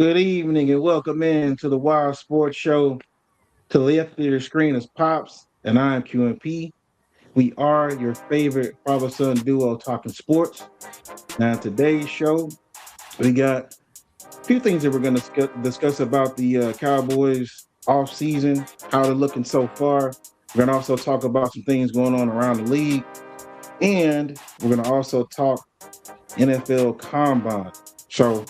Good evening and welcome in to the Wild Sports Show. To the left of your screen is Pops, and I am QMP. We are your favorite father-son duo talking sports. Now, today's show, we got a few things that we're going to discuss about the Cowboys off season, how they're looking so far. We're going to also talk about some things going on around the league, and we're going to also talk NFL Combine. So,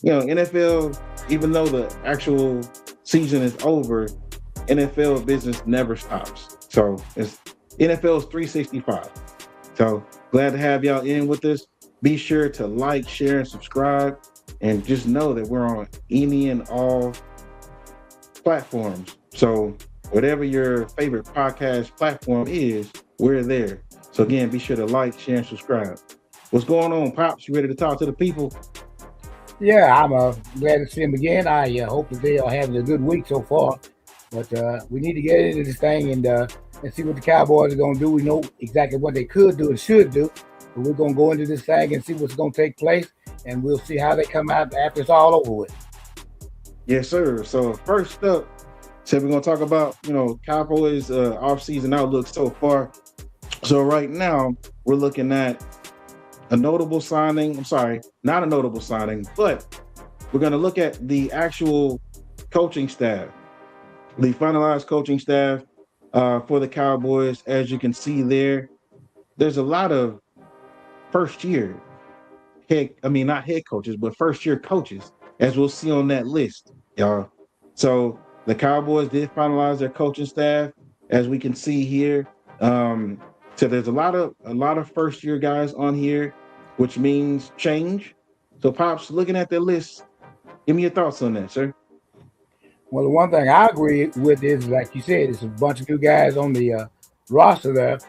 NFL, even though the actual season is over, NFL business never stops. So it's NFL's 365. So glad to have y'all in with us. Be sure to like, share, and subscribe. And just know that we're on any and all platforms. So whatever your favorite podcast platform is, we're there. So again, be sure to like, share, and subscribe. What's going on, Pops? You ready to talk to the people? Yeah, I'm glad to see him again. I hope that they are having a good week so far. But we need to get into this thing and see what the Cowboys are going to do. We know exactly what they could do and should do. But we're going to go into this thing and see what's going to take place. And we'll see how they come out after it's all over with. Yes, sir. So first up, we're going to talk about, Cowboys off-season outlook so far. So right now, we're looking at a notable signing. I'm sorry, not a notable signing, but we're going to look at the actual coaching staff, the finalized coaching staff for the Cowboys. As you can see there's a lot of first year not head coaches, but first year coaches, as we'll see on that list, y'all. So the Cowboys did finalize their coaching staff, as we can see here. So there's a lot of first year guys on here, which means change. So Pops, looking at the list, give me your thoughts on that, sir. Well, the one thing I agree with is, like you said, it's a bunch of new guys on the roster there.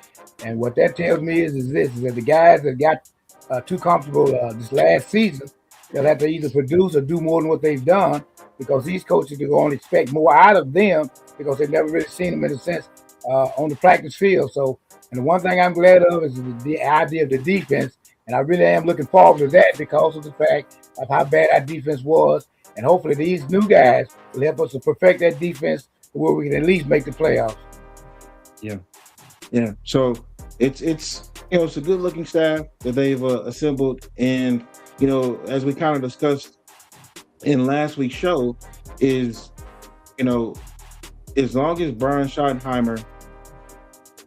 And what that tells me is that the guys that got too comfortable this last season, they'll have to either produce or do more than what they've done because these coaches are going to expect more out of them because they've never really seen them in a sense on the practice field. So, and the one thing I'm glad of is the idea of the defense. And I really am looking forward to that because of the fact of how bad our defense was. And hopefully these new guys will help us to perfect that defense to where we can at least make the playoffs. Yeah, yeah. So it's a good looking staff that they've assembled, and as we kind of discussed in last week's show, is as long as Brian Schottenheimer,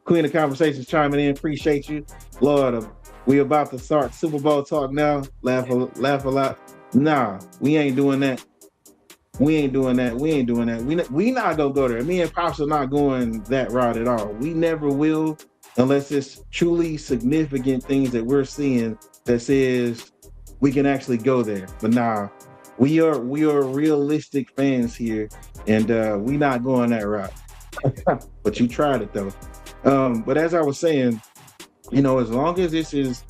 Queen of Conversations, chiming in, appreciate you, Lord. We about to start Super Bowl talk now. Laugh a lot. Nah, we ain't doing that. We ain't doing that. We not gonna go there. Me and Pops are not going that route at all. We never will, unless it's truly significant things that we're seeing that says we can actually go there. But nah, we are realistic fans here, and we not going that route. But you tried it though. But as I was saying, as long as this is,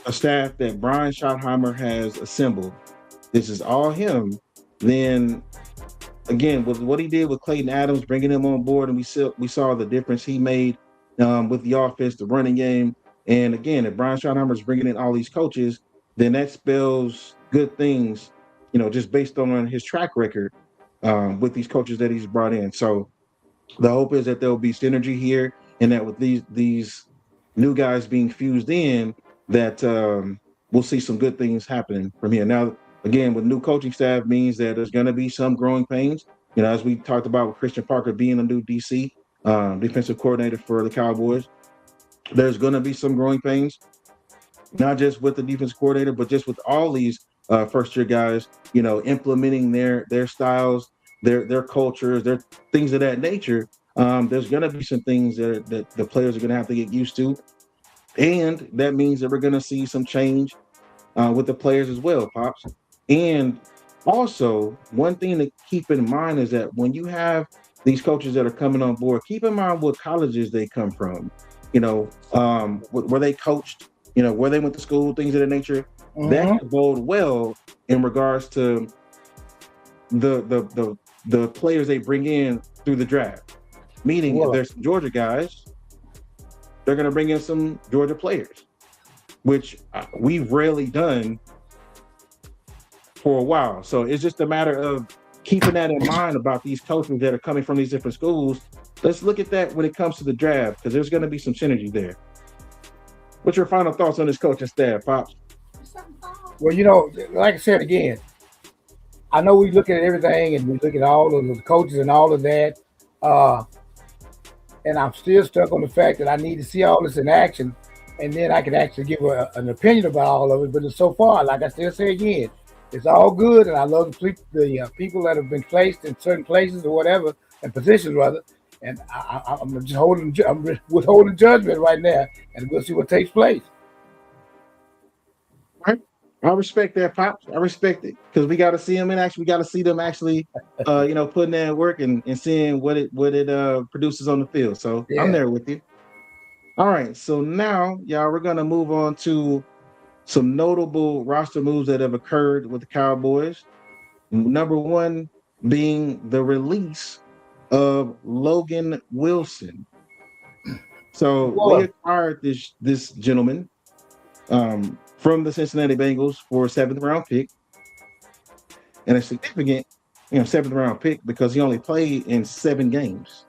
a staff that Brian Schottenheimer has assembled, this is all him, then again, with what he did with Clayton Adams, bringing him on board, and we saw the difference he made with the offense, the running game. And again, if Brian Schottenheimer is bringing in all these coaches, then that spells good things, just based on his track record with these coaches that he's brought in. So the hope is that there will be synergy here, and that with these new guys being fused in, that we'll see some good things happening from here. Now, again, with new coaching staff means that there's going to be some growing pains. As we talked about with Christian Parker being a new DC defensive coordinator for the Cowboys, there's going to be some growing pains, not just with the defense coordinator, but just with all these first year guys, implementing their styles, their cultures, their things of that nature. There's going to be some things that the players are going to have to get used to. And that means that we're going to see some change with the players as well, Pops. And also, one thing to keep in mind is that when you have these coaches that are coming on board, keep in mind what colleges they come from, where they coached, where they went to school, things of that nature. Mm-hmm. That could bode well in regards to the players they bring in through the draft. Meaning, if there's some Georgia guys, they're going to bring in some Georgia players, which we've rarely done for a while. So it's just a matter of keeping that in mind about these coaches that are coming from these different schools. Let's look at that when it comes to the draft because there's going to be some synergy there. What's your final thoughts on this coaching staff, Pops? Well, like I said again, I know we look at everything and we look at all of the coaches and all of that. Uh, and I'm still stuck on the fact that I need to see all this in action, and then I can actually give an opinion about all of it. But so far, like I still say again, it's all good, and I love the people that have been placed in certain places or whatever, and positions rather. And I'm just I'm withholding judgment right now, and we'll see what takes place. Right? I respect that, Pops. I respect it because we got to see them in action. We got to see them actually, putting in work and seeing what it produces on the field. So I'm Yeah. there with you. All right. So now, y'all, we're gonna move on to some notable roster moves that have occurred with the Cowboys. Number one being the release of Logan Wilson. So we Boy, acquired this gentleman from the Cincinnati Bengals for a seventh round pick, and a significant, seventh round pick because he only played in 7 games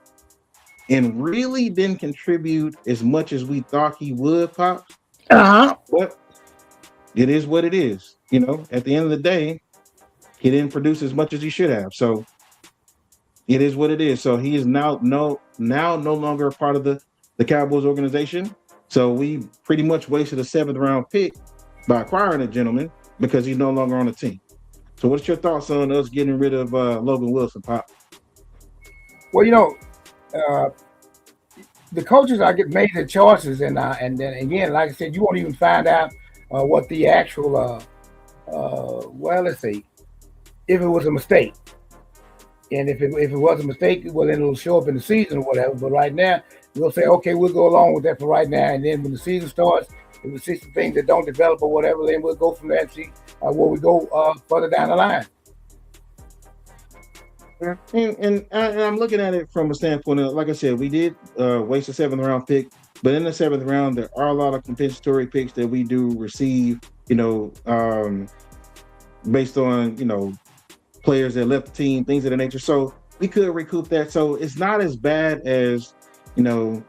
and really didn't contribute as much as we thought he would, Pop. uh-huh. But it is what it is. At the end of the day, he didn't produce as much as he should have. So it is what it is. So he is now no longer a part of the Cowboys organization. So we pretty much wasted a seventh round pick by acquiring a gentleman because he's no longer on the team. So what's your thoughts on us getting rid of Logan Wilson, Pop? Well, uh, the coaches are get made the choices, and then again, like I said, you won't even find out what the actual well, let's see, if it was a mistake. And if it was a mistake, well, then it'll show up in the season or whatever. But right now, we'll say, okay, we'll go along with that for right now. And then when the season starts, if we see some things that don't develop or whatever, then we'll go from there and see where we go further down the line. Yeah. And I'm looking at it from a standpoint of, like I said, we did waste a seventh round pick, but in the seventh round, there are a lot of compensatory picks that we do receive, based on, players that left the team, things of that nature. So we could recoup that. So it's not as bad as, you know,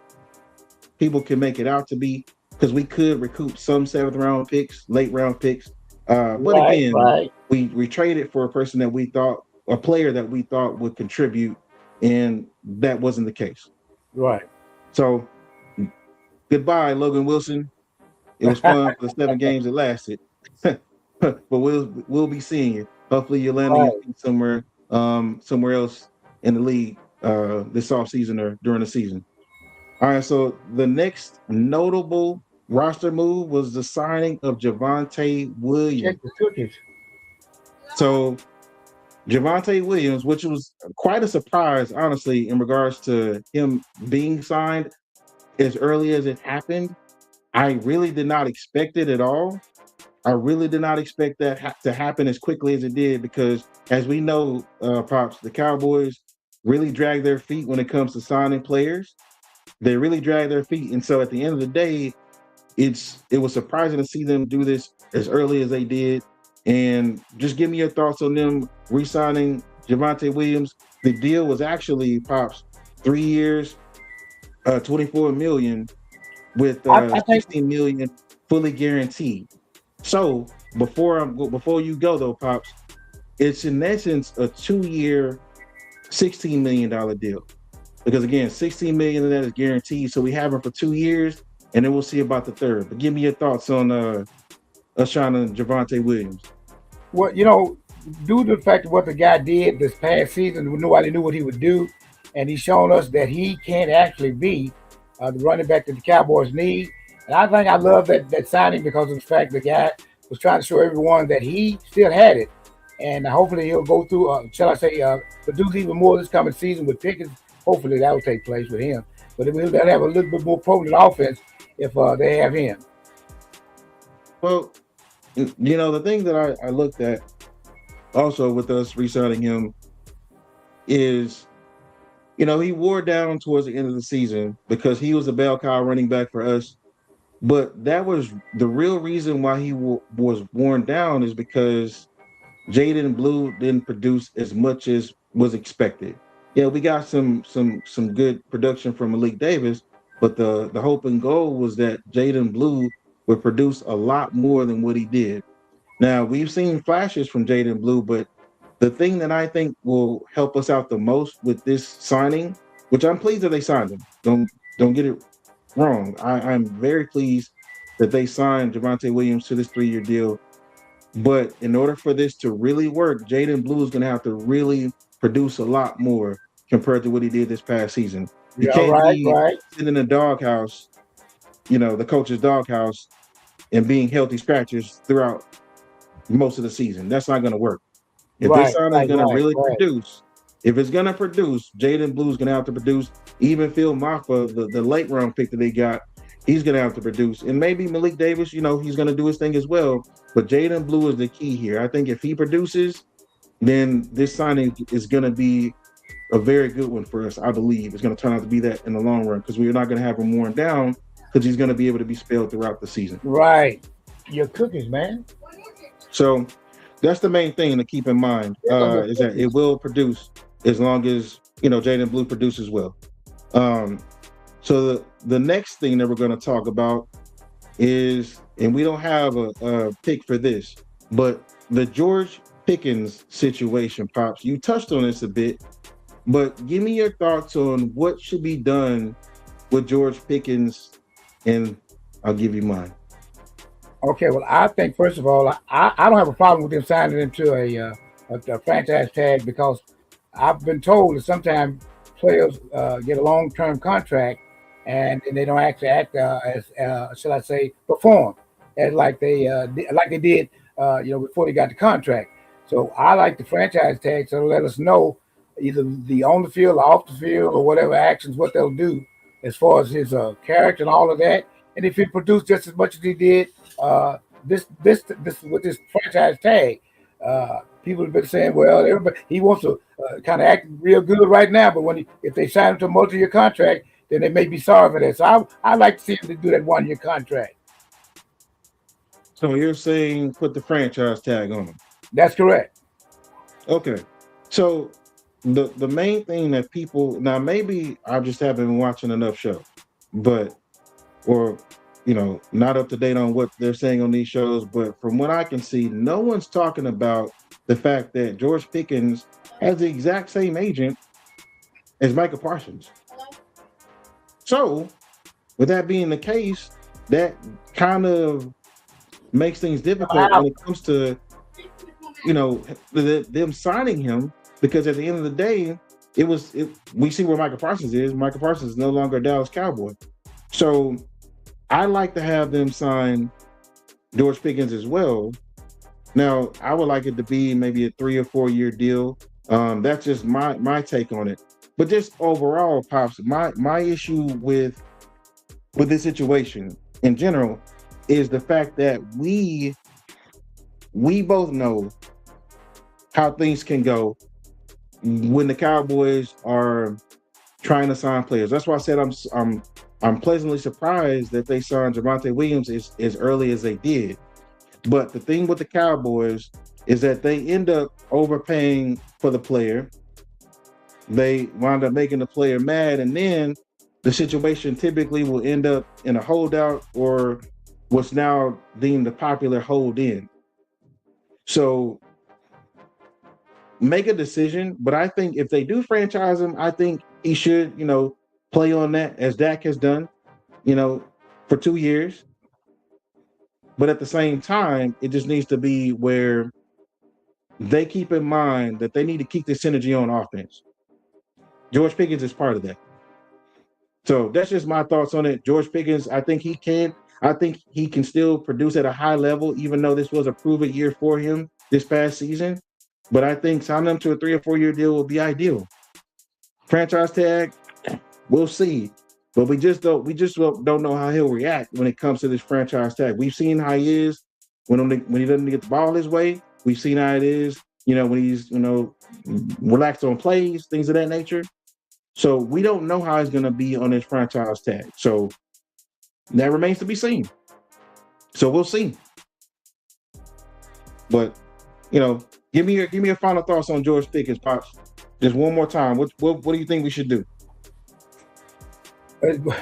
people can make it out to be because we could recoup some seventh round picks, late round picks. But Right, again, right, we traded for a person that we thought, a player that we thought would contribute, and that wasn't the case. right. So goodbye, Logan Wilson. It was fun for the 7 games that lasted, but we'll be seeing you. Hopefully, you're landing your Right. feet somewhere else in the league this off season or during the season. All right, so the next notable roster move was the signing of Javonte Check Williams. the cookies. So Javonte Williams, which was quite a surprise, honestly, in regards to him being signed as early as it happened. I really did not expect it at all. I really did not expect that to happen as quickly as it did because, as we know, Pops, the Cowboys really drag their feet when it comes to signing players. They really drag their feet, and so at the end of the day, it was surprising to see them do this as early as they did. And just give me your thoughts on them re-signing Javonte Williams. The deal was actually, Pops, 3 years, 24 million with I think 16 million fully guaranteed. So before you go though, Pops, it's in essence a 2 year, $16 million deal. Because again, 16 million of that is guaranteed. So we have him for 2 years, and then we'll see about the third. But give me your thoughts on Ushan and Javonte Williams. what due to the fact of what the guy did this past season, nobody knew what he would do, and he's shown us that he can actually be the running back that the Cowboys need. And I think I love that signing because of the fact the guy was trying to show everyone that he still had it, and hopefully he'll go through, shall I say, produce even more this coming season with Pickens. Hopefully that will take place with him, but they'll have a little bit more potent offense if they have him. Well, the thing that I looked at also with us resigning him is, he wore down towards the end of the season because he was a bell cow running back for us. But that was the real reason why he was worn down is because Jaden Blue didn't produce as much as was expected. Yeah, we got some good production from Malik Davis, but the hope and goal was that Jaden Blue would produce a lot more than what he did. Now we've seen flashes from Jaden Blue, but the thing that I think will help us out the most with this signing, which I'm pleased that they signed him. Don't get it wrong. I'm very pleased that they signed Javonte Williams to this 3-year deal. But in order for this to really work, Jaden Blue is going to have to really produce a lot more compared to what he did this past season. He Yeah, can't right, be right, sitting in the doghouse, the coach's doghouse, and being healthy scratchers throughout most of the season. That's not going to work. If this right, signing is right, going to right, really right. produce, if it's going to produce, Jaden Blue's going to have to produce. Even Phil Maffa, the late round pick that they got, he's going to have to produce. And maybe Malik Davis, he's going to do his thing as well. But Jaden Blue is the key here. I think if he produces, then this signing is going to be a very good one for us. I believe it's going to turn out to be that in the long run because we're not going to have him worn down because he's going to be able to be spelled throughout the season. Right. Your cookies, man. So that's the main thing to keep in mind Here go your is that it cookies. will produce as long as Jaden Blue produces well. Um, so the next thing that we're going to talk about is, and we don't have a pick for this, but the George Pickens situation, pops. You touched on this a bit, but give me your thoughts on what should be done with George Pickens, and I'll give you mine. Okay, well, I think first of all, I don't have a problem with them signing him to a franchise tag because I've been told that sometimes players get a long term contract and they don't actually act as shall I say perform as like they did before they got the contract. So I like the franchise tag so let us know either the on the field or off the field or whatever actions what they'll do as far as his character and all of that. And if he produced just as much as he did this with this franchise tag. People have been saying, well, everybody he wants to kind of act real good right now, but if they sign him to a multi-year contract, then they may be sorry for that. So I like to see him to do that 1 year contract. So you're saying put the franchise tag on him. That's correct. Okay. So the main thing that people now, maybe I just haven't been watching enough shows, but or not up to date on what they're saying on these shows, but from what I can see, no one's talking about the fact that George Pickens has the exact same agent as Michael Parsons. So with that being the case, that kind of makes things difficult when Wow. it comes to them signing him, because at the end of the day, we see where Michael Parsons is. Michael Parsons is no longer a Dallas Cowboy. So I like to have them sign George Pickens as well. Now, I would like it to be maybe a 3 or 4 year deal. That's just my take on it. But just overall, pops, my issue with this situation in general is the fact that we both know how things can go when the Cowboys are trying to sign players. That's why I said I'm pleasantly surprised that they signed Javonte Williams as early as they did. But the thing with the Cowboys is that they end up overpaying for the player. They wind up making the player mad, and then the situation typically will end up in a holdout or what's now deemed a popular hold in. So make a decision. But I think if they do franchise him, I think he should, play on that as Dak has done, you know, for 2 years. But at the same time, it just needs to be where they keep in mind that they need to keep this synergy on offense. George Pickens is part of that. So that's just my thoughts on it. George Pickens, I think he can. I think he can still produce at a high level, even though this was a proven year for him this past season. But I think signing him to a 3 or 4 year deal will be ideal. Franchise tag, we'll see. But we just don't know how he'll react when it comes to this franchise tag. We've seen how he is when he doesn't get the ball his way. We've seen how it is, when he's relaxed on plays, things of that nature. So we don't know how he's going to be on this franchise tag. So that remains to be seen. So we'll see. But Give me your final thoughts on George Pickens, pops. Just one more time. What do you think we should do?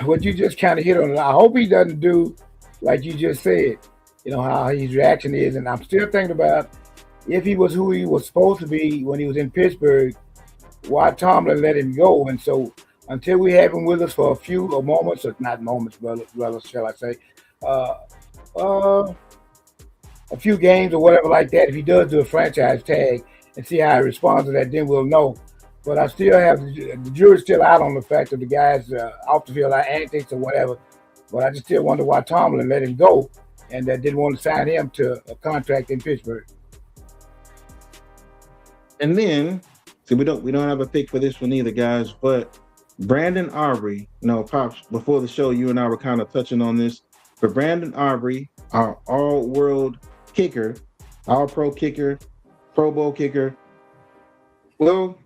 What you just kind of hit on. I hope he doesn't do like you just said. You know how his reaction is, and I'm still thinking about if he was who he was supposed to be when he was in Pittsburgh, why Tomlin let him go. And so until we have him with us for a few moments, or not moments, rather shall I say, uh, uh, a few games or whatever like that, if he does do a franchise tag and see how he responds to that, then we'll know. But I still have the jury's still out on the fact that the guys off the field antics or whatever. But I just still wonder why Tomlin let him go and didn't want to sign him to a contract in Pittsburgh. And then, see, we don't have a pick for this one either, guys. But Brandon Aubrey, pops. Before the show, you and I were kind of touching on this. But Brandon Aubrey, our all-world kicker, all-pro kicker, Pro Bowl kicker. Well,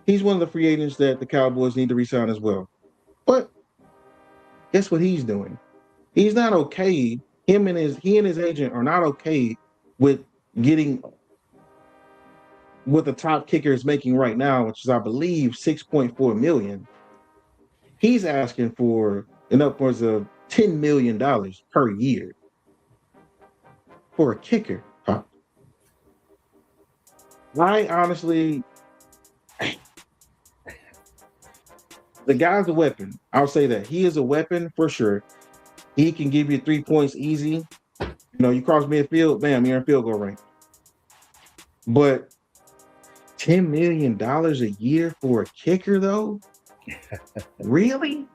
he's one of the free agents that the Cowboys need to re-sign as well. But guess what he's doing? He's not okay. He and his agent are not okay with getting what the top kicker is making right now, which is I believe $6.4 million. He's asking for an upwards of $10 million per year for a kicker. I honestly, the guy's a weapon. I'll say that he is a weapon for sure. He can give you 3 points easy. You cross midfield, bam, you're in field goal range. But $10 million a year for a kicker, though? Really?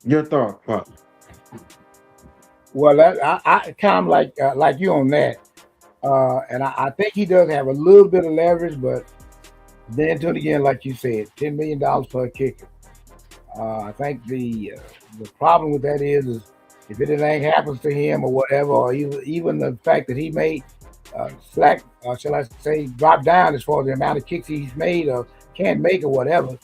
Your thought, Pop? Well, I kind of like you on that, and I think he does have a little bit of leverage, but then to it again, like you said, $10 million per kicker. I think the problem with that is if anything happens to him or whatever, or even the fact that he made slack, shall I say, drop down as far as the amount of kicks he's made or can't make or whatever.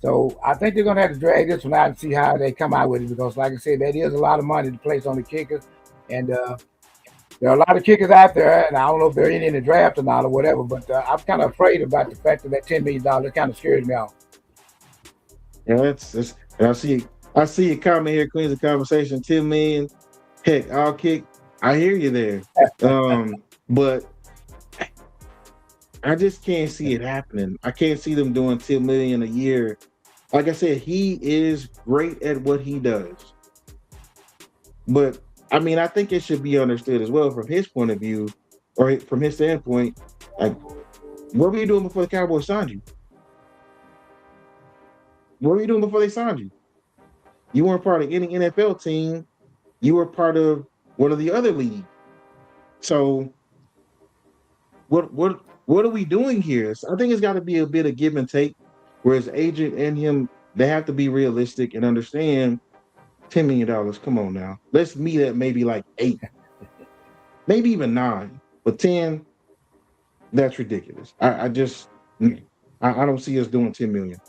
So I think they're going to have to drag this one out and see how they come out with it because, like I said, that is a lot of money to place on the kickers. And there are a lot of kickers out there, and I don't know if they're in the draft or not or whatever, but I'm kind of afraid about the fact that $10 million kind of scares me off. Yeah, it's I see a comment here, Queens of Conversation, 10 million. Heck, I'll kick. I hear you there. But I just can't see it happening. I can't see them doing 10 million a year. Like I said, he is great at what he does. But I mean, I think it should be understood as well from his point of view, or from his standpoint. Like, what were you doing before the Cowboys signed you? What were you doing before they signed you? You weren't part of any NFL team. You were part of one of the other leagues. So what are we doing here? So I think it's got to be a bit of give and take, where his agent and him, they have to be realistic and understand $10 million. Come on now. Let's meet at maybe like 8, maybe even 9. But 10, that's ridiculous. I don't see us doing 10 million.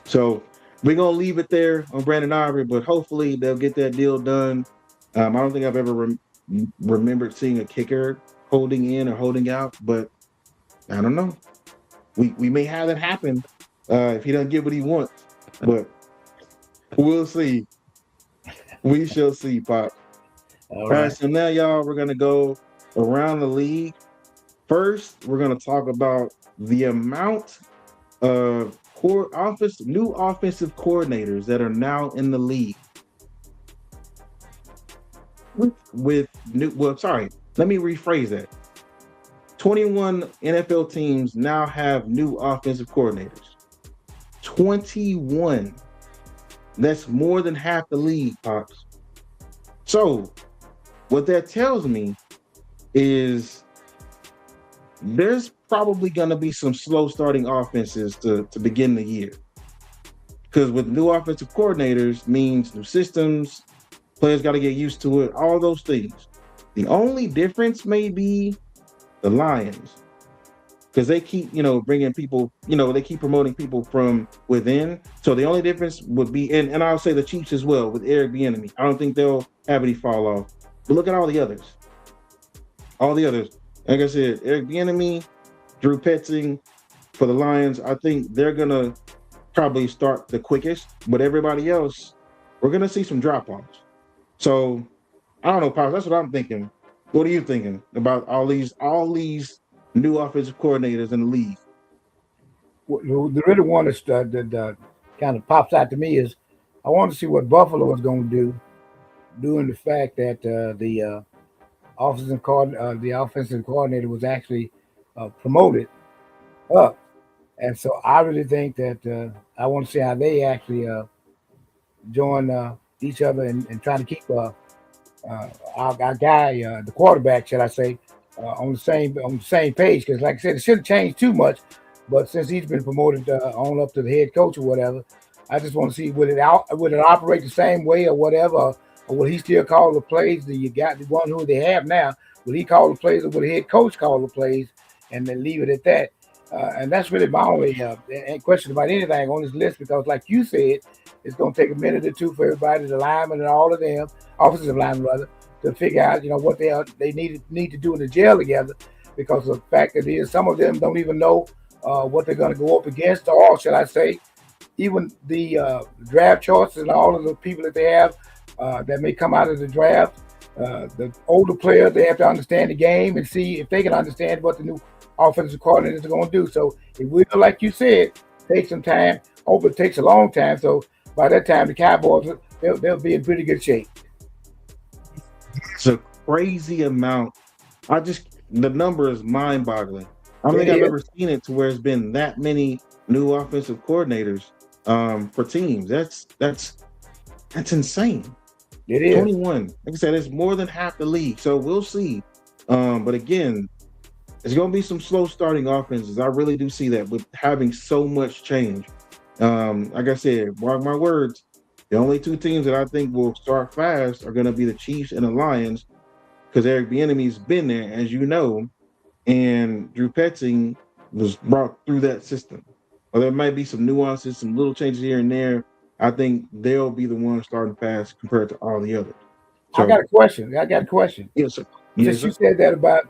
So we're gonna leave it there on Brandon Aubrey, but hopefully they'll get that deal done. I don't think I've ever remembered seeing a kicker holding in or holding out, but I don't know. We may have that happen if he doesn't get what he wants, but we'll see. We shall see, Pop. All right, so now, y'all, we're gonna go around the league. First, we're gonna talk about the amount of new offensive coordinators that are now in the league. With new, well, sorry, let me rephrase that. 21 NFL teams now have new offensive coordinators. 21. That's more than half the league, Pops. So, what that tells me is there's probably going to be some slow starting offenses to begin the year. Because with new offensive coordinators means new systems, players got to get used to it, all those things. The only difference may be the Lions. Because they keep, bringing people, they keep promoting people from within. So the only difference would be, and I'll say the Chiefs as well with Eric Bieniemy. I don't think they'll have any fall off. But look at all the others. All the others. Like I said, Eric Bieniemy, Drew Petzing for the Lions. I think they're gonna probably start the quickest, but everybody else, we're gonna see some drop offs. So I don't know, Pops. That's what I'm thinking. What are you thinking about all these new offensive coordinators in the league? The really one that kind of pops out to me is I want to see what Buffalo is going to do, doing the fact that the offensive coordinator was actually promoted up, and so I really think that I want to see how they actually join each other and trying to keep our guy, the quarterback, shall I say, on the same page. Because, like I said, it shouldn't change too much. But since he's been promoted on up to the head coach or whatever, I just want to see would it operate the same way or whatever, or will he still call the plays? Do you got the one who they have now? Will he call the plays, or will the head coach call the plays, and then leave it at that? And that's really my only question about anything on this list because, like you said, it's going to take a minute or two for everybody, the linemen and all of them, offensive linemen rather, to figure out what they need to do in the jail together. Because the fact that is, some of them don't even know what they're going to go up against, or should I say, even the draft choices and all of the people that they have that may come out of the draft. The older players, they have to understand the game and see if they can understand what the new offensive coordinators are going to do. So it will, like you said, take some time. Hope it takes a long time. So by that time, the Cowboys they'll be in pretty good shape. It's a crazy amount. The number is mind boggling. I don't It think I've is. ever seen it to where it's been that many new offensive coordinators for teams. That's insane. It is. 21. Like I said, it's more than half the league. So we'll see. But again, it's going to be some slow starting offenses. I really do see that with having so much change. Like I said, mark my words, the only two teams that I think will start fast are going to be the Chiefs and the Lions because Eric Bieniemy's been there, as you know, and Drew Petzing was brought through that system. Well, there might be some nuances, some little changes here and there. I think they'll be the ones starting fast compared to all the others. I got So, a question. I got a question. yes, sir. Yes, Since you sir. said that about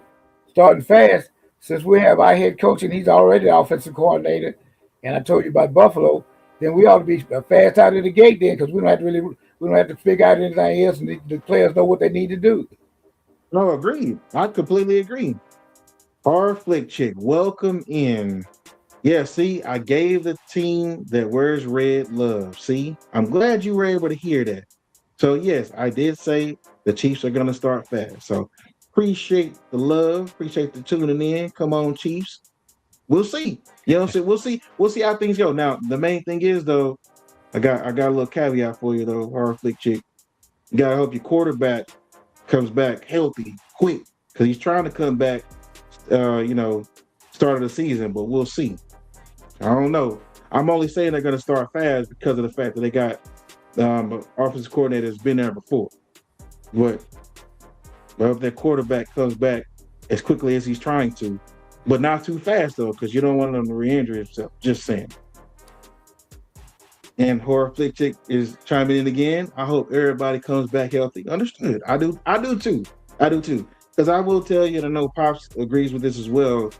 starting fast, since we have our head coach and he's already the offensive coordinator, and I told you about Buffalo, then we ought to be fast out of the gate then because we don't have to figure out anything else, and the players know what they need to do. No, agreed. I completely agree. Our flick chick, welcome in. Yeah, see, I gave the team that wears red love. See, I'm glad you were able to hear that. So, yes, I did say the Chiefs are going to start fast. So, appreciate the love. Appreciate the tuning in. Come on, Chiefs. We'll see. You know what I'm saying? We'll see. We'll see how things go. Now, the main thing is, though, I got a little caveat for you, though, hard flick chick. You got to hope your quarterback comes back healthy, quick, because he's trying to come back, start of the season, but we'll see. I don't know. I'm only saying they're going to start fast because of the fact that they got offensive coordinator has been there before. But if their quarterback comes back as quickly as he's trying to, but not too fast though, because you don't want him to re-injure himself. Just saying. And Horror Flick Chick is chiming in again. I hope everybody comes back healthy. Understood. I do. I do too. I do too. Because I will tell you, and I know Pops agrees with this as well.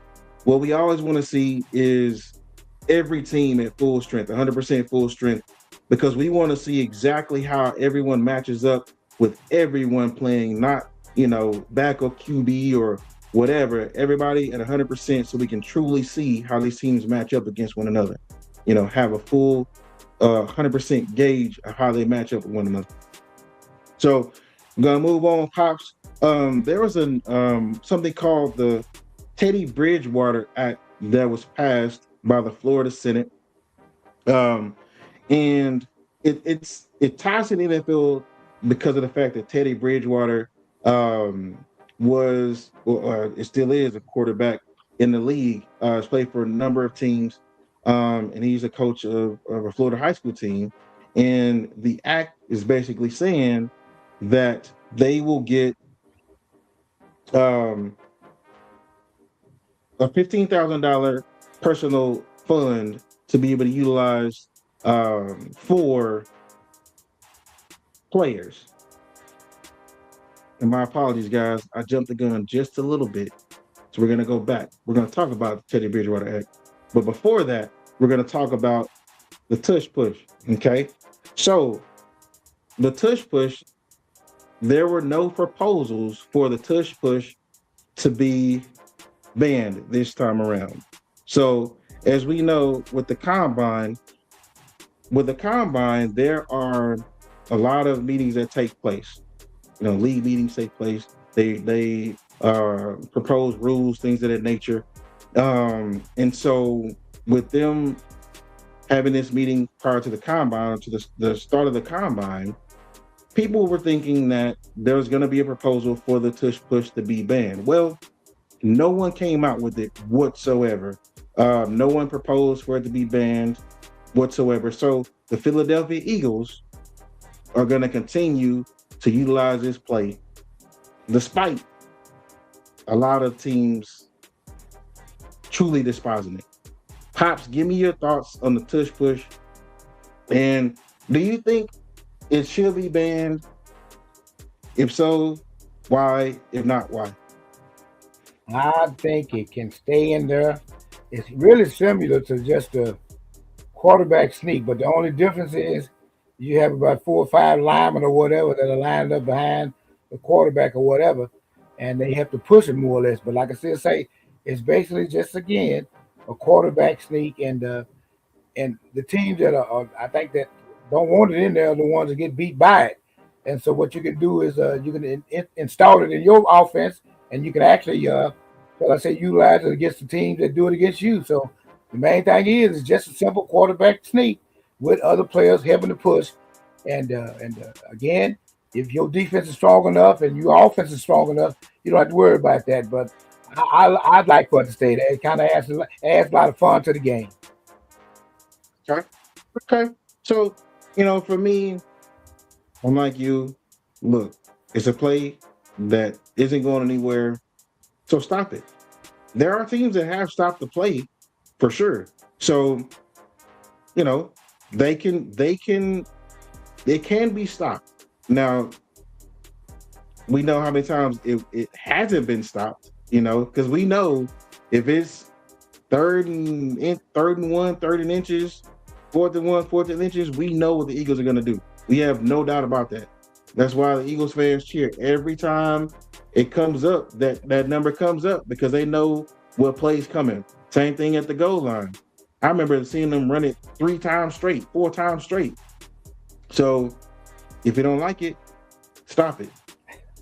What we always want to see is every team at full strength, 100% full strength, because we want to see exactly how everyone matches up with everyone playing, not, backup QB or whatever, everybody at 100% so we can truly see how these teams match up against one another. Have a full 100% gauge of how they match up with one another. So I'm going to move on, Pops. There was something called the Teddy Bridgewater Act that was passed by the Florida Senate, and it ties to the NFL because of the fact that Teddy Bridgewater it still is a quarterback in the league. Has played for a number of teams, and he's a coach of a Florida high school team. And the act is basically saying that they will get um, a $15,000 personal fund to be able to utilize for players. And my apologies, guys. I jumped the gun just a little bit. So we're going to go back. We're going to talk about the Teddy Bridgewater Act. But before that, we're going to talk about the tush push. Okay. So the tush push, there were no proposals for the tush push to be banned this time around. So as we know with the combine, there are a lot of meetings that take place. League meetings take place. They propose rules, things of that nature. And so with them having this meeting prior to the combine, to the start of the combine, people were thinking that there was going to be a proposal for the tush push to be banned. Well, no one came out with it whatsoever. No one proposed for it to be banned whatsoever. So the Philadelphia Eagles are going to continue to utilize this play, despite a lot of teams truly despising it. Pops, give me your thoughts on the tush push. And do you think it should be banned? If so, why? If not, why? I think it can stay in there. It's really similar to just a quarterback sneak, but the only difference is you have about 4 or 5 linemen or whatever that are lined up behind the quarterback or whatever, and they have to push it more or less. But like I still say, it's basically just again a quarterback sneak, and the teams that I think that don't want it in there are the ones that get beat by it. And so what you can do is you can install it in your offense, and you can actually, well, I say, utilize it against the teams that do it against you. So the main thing is just a simple quarterback sneak with other players helping to push. And again, if your defense is strong enough and your offense is strong enough, you don't have to worry about that. But I'd like for it to stay there. It kind of adds a lot of fun to the game. Okay. Okay. So, for me, I'm like you. Look, it's a play that isn't going anywhere. So stop it. There are teams that have stopped the play for sure. So, you know, they can it can be stopped. Now, we know how many times it hasn't been stopped, because we know if it's third and one, third and inches, fourth and one, fourth and inches, we know what the Eagles are gonna do. We have no doubt about that. That's why the Eagles fans cheer every time it comes up, that number comes up, because they know what play's coming. Same thing at the goal line. I remember seeing them run it 3 times straight, 4 times straight. So if you don't like it, stop it.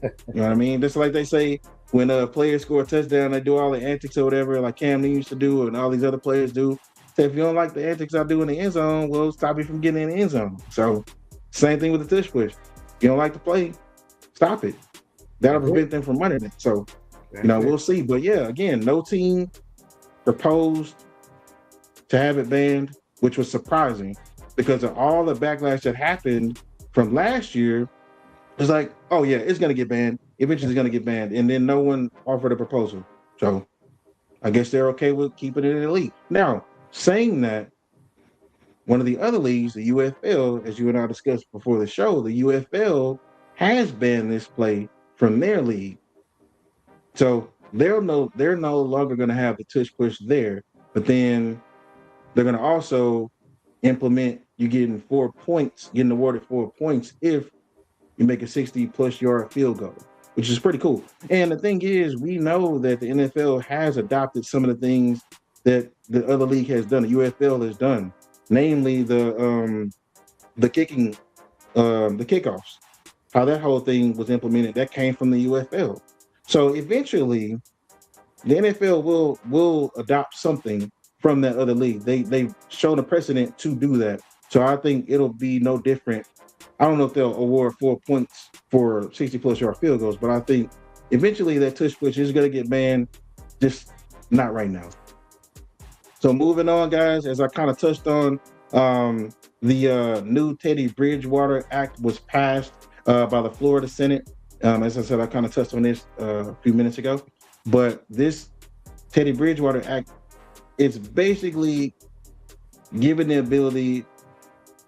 You know what I mean? Just like they say, when a player score a touchdown, they do all the antics or whatever, like Cam Newton used to do, and all these other players do. So if you don't like the antics I do in the end zone, well, stop you from getting in the end zone. So same thing with the tush push. You don't like the play, stop it. That'll prevent them from running it. So, we'll see. But yeah, again, no team proposed to have it banned, which was surprising because of all the backlash that happened from last year. It's like, oh yeah, it's gonna get banned. Eventually, it's gonna get banned, and then no one offered a proposal. So, I guess they're okay with keeping it in the league. Now, saying that, one of the other leagues, the UFL, as you and I discussed before the show, the UFL has banned this play from their league. So they're no longer going to have the tush push there, but then they're going to also implement you getting awarded 4 points if you make a 60+ yard field goal, which is pretty cool. And the thing is, we know that the NFL has adopted some of the things that the other league has done, the UFL has done, namely the kicking, the kickoffs. How that whole thing was implemented, that came from the UFL. So eventually, the NFL will adopt something from that other league. They've shown a precedent to do that. So I think it'll be no different. I don't know if they'll award 4 points for 60+ yard field goals, but I think eventually that tush push is going to get banned, just not right now. So moving on, guys, as I kind of touched on, the new Teddy Bridgewater Act was passed by the Florida Senate. As I said, I kind of touched on this a few minutes ago, but this Teddy Bridgewater Act, it's basically giving the ability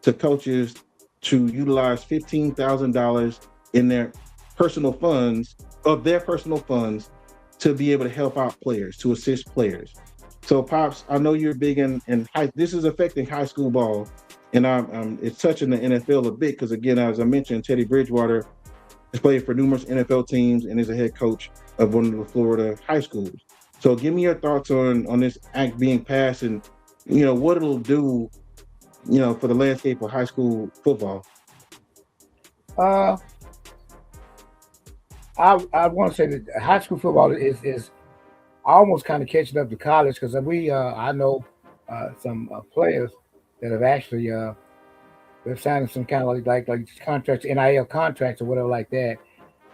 to coaches to utilize $15,000 in their personal funds to be able to help out players, to assist players. So, Pops, I know you're big in high. This is affecting high school ball, and it's touching the NFL a bit because, again, as I mentioned, Teddy Bridgewater has played for numerous NFL teams and is a head coach of one of the Florida high schools. So, give me your thoughts on this act being passed, and what it'll do, for the landscape of high school football. Uh, I want to say that high school football is almost kind of catching up to college because I know some players that have actually they're signing some kind of like contracts, NIL contracts or whatever like that.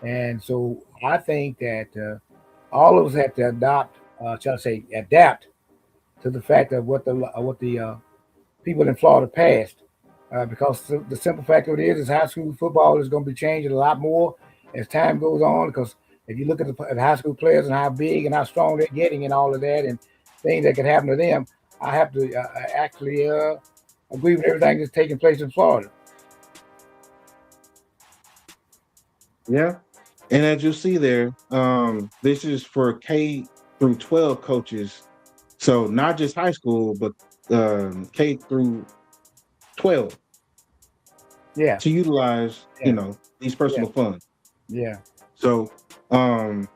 And so I think that all of us have to shall I say, adapt to the fact of what the people in Florida passed. Because the simple fact of it is high school football is going to be changing a lot more as time goes on. Because if you look at high school players and how big and how strong they're getting and all of that and things that could happen to them, I have to actually agree with everything that's taking place in Florida. Yeah. And as you see there, this is for K through 12 coaches. So not just high school, but K through 12 Yeah, to utilize, yeah, these yeah, personal funds. yeah. So um,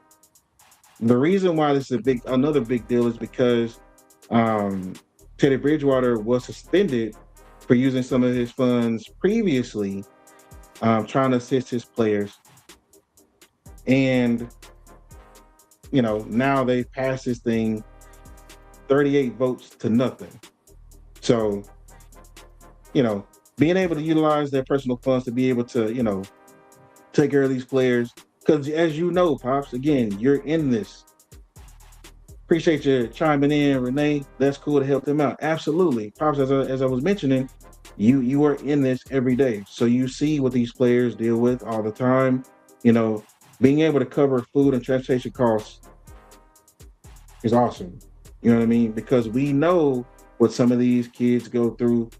the reason why this is another big deal is because um, Teddy Bridgewater was suspended for using some of his funds previously, trying to assist his players. And, now they've passed this thing 38 votes to nothing. So, being able to utilize their personal funds to be able to, take care of these players. Because as you know, Pops, again, you're in this. Appreciate you chiming in, Renee. That's cool to help them out. Absolutely. Pops, as I was mentioning, you are in this every day. So you see what these players deal with all the time. Being able to cover food and transportation costs is awesome. You know what I mean? Because we know what some of these kids go through.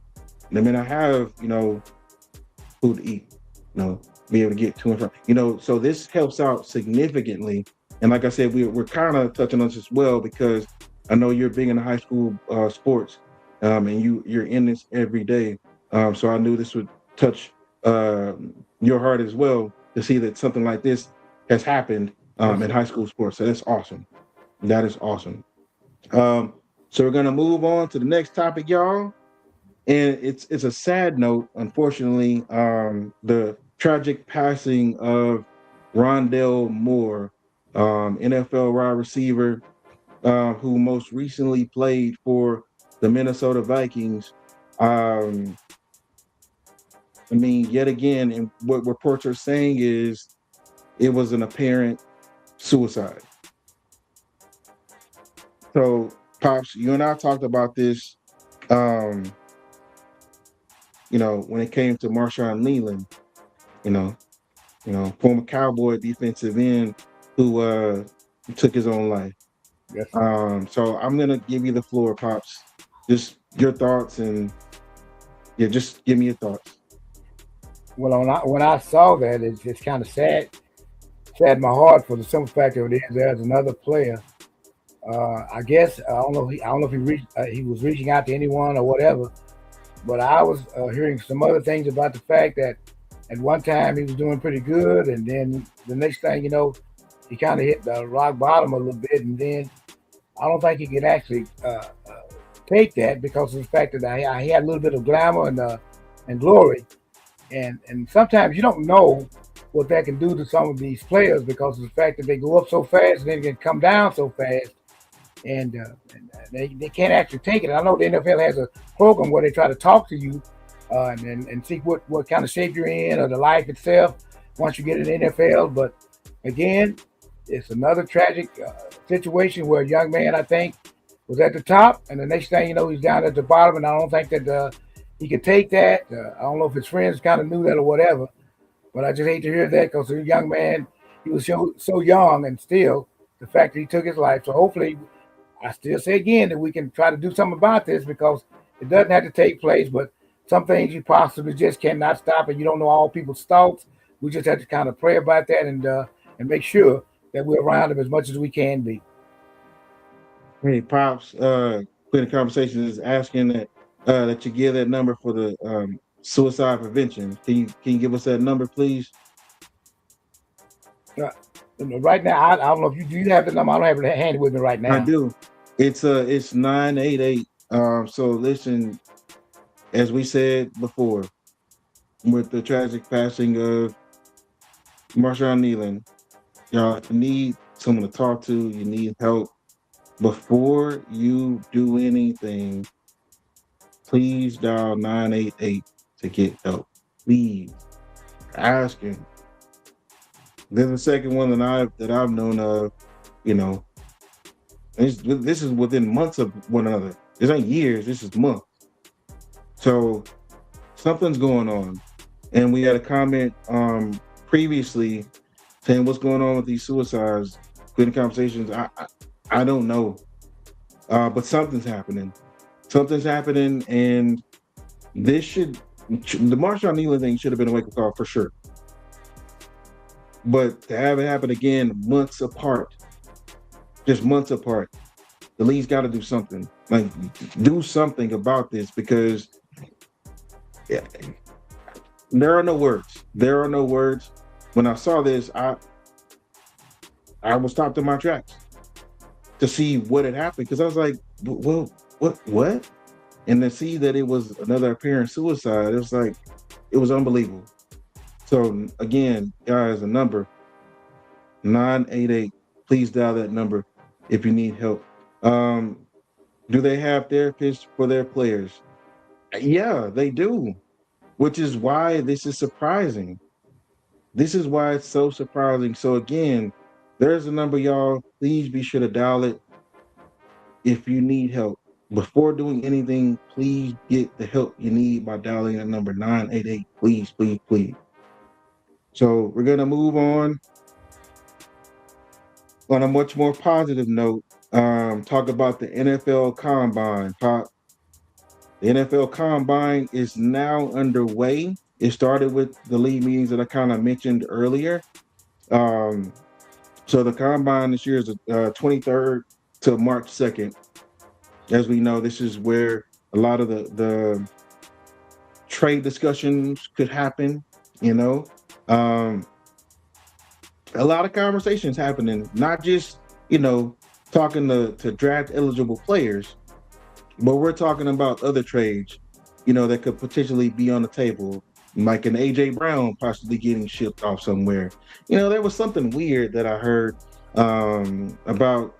They may not have, food to eat, be able to get to and from, so this helps out significantly. And like I said, we're kind of touching on this as well because I know you're big into high school sports, and you're in this every day. So I knew this would touch your heart as well to see that something like this has happened Yes, in sir. high school sports. So that's awesome. That is awesome. Um, so we're gonna move on to the next topic, y'all. And it's a sad note, unfortunately. The tragic passing of Rondell Moore, NFL wide receiver, who most recently played for the Minnesota Vikings. Um, I mean, yet again, and what reports are saying is it was an apparent suicide. So, Pops, you and I talked about this, um, when it came to Marshawn Leland, you know, former Cowboy defensive end who took his own life. Yes, sir. So I'm gonna give you the floor, Pops. Just your thoughts and yeah, just give me your thoughts. Well, when I saw that, it's kind of sad my heart for the simple fact of it is there's another player. I guess I don't know if he was reaching out to anyone or whatever, but I was hearing some other things about the fact that at one time he was doing pretty good, and then the next thing you know, he kind of hit the rock bottom a little bit, and then I don't think he can actually take that because of the fact that he had a little bit of glamour and glory, and sometimes you don't know what that can do to some of these players because of the fact that they go up so fast and then can come down so fast, and they can't actually take it. I know the NFL has a program where they try to talk to you and see what kind of shape you're in or the life itself once you get in the NFL. But again, it's another tragic situation where a young man, I think, was at the top, and the next thing you know, he's down at the bottom, and I don't think that he could take that. I don't know if his friends kind of knew that or whatever, but I just hate to hear that because the young man, he was so young, and still the fact that he took his life. So hopefully, I still say again that we can try to do something about this because it doesn't have to take place, but some things you possibly just cannot stop, and you don't know all people's thoughts. We just have to kind of pray about that and make sure that we're around them as much as we can be. Hey, Pops, Quitting Conversations is asking that you give that number for the suicide prevention. Can you give us that number, please? Uh, right now, I don't know if you do. You have the number. I don't have it handy with me right I now. do. It's 988. So listen, as we said before, with the tragic passing of Marshawn Nealon, y'all need someone to talk to. You need help. Before you do anything, please dial 988 to get help. Please. Asking. There's a second one that I've known of, you know, this is within months of one another. This ain't years, this is months. So something's going on. And we had a comment previously saying what's going on with these suicides, quitting conversations. I don't know. But something's happening. Something's happening, and the Marshawn Nealon thing should have been a wake-up call for sure. But to have it happen again months apart, just months apart, the league's got to do something. Like, do something about this, because yeah, there are no words. There are no words. When I saw this, I was stopped in my tracks to see what had happened, because I was like, well, what? And to see that it was another apparent suicide, it was unbelievable. So again, guys, the number 988. Please dial that number if you need help. Do they have therapists for their players? Yeah, they do, which is why this is surprising. This is why it's so surprising. So again, there's a number, y'all. Please be sure to dial it if you need help. Before doing anything, please get the help you need by dialing the number 988. Please, please, please. So we're gonna move on a much more positive note. Talk about the NFL Combine. Pop. The NFL Combine is now underway. It started with the league meetings that I kind of mentioned earlier. Um, so the Combine this year is the 23rd to March 2nd. As we know, this is where a lot of the trade discussions could happen, you know. Um, a lot of conversations happening, not just, talking to draft eligible players, but we're talking about other trades, that could potentially be on the table, like an AJ Brown possibly getting shipped off somewhere. There was something weird that I heard about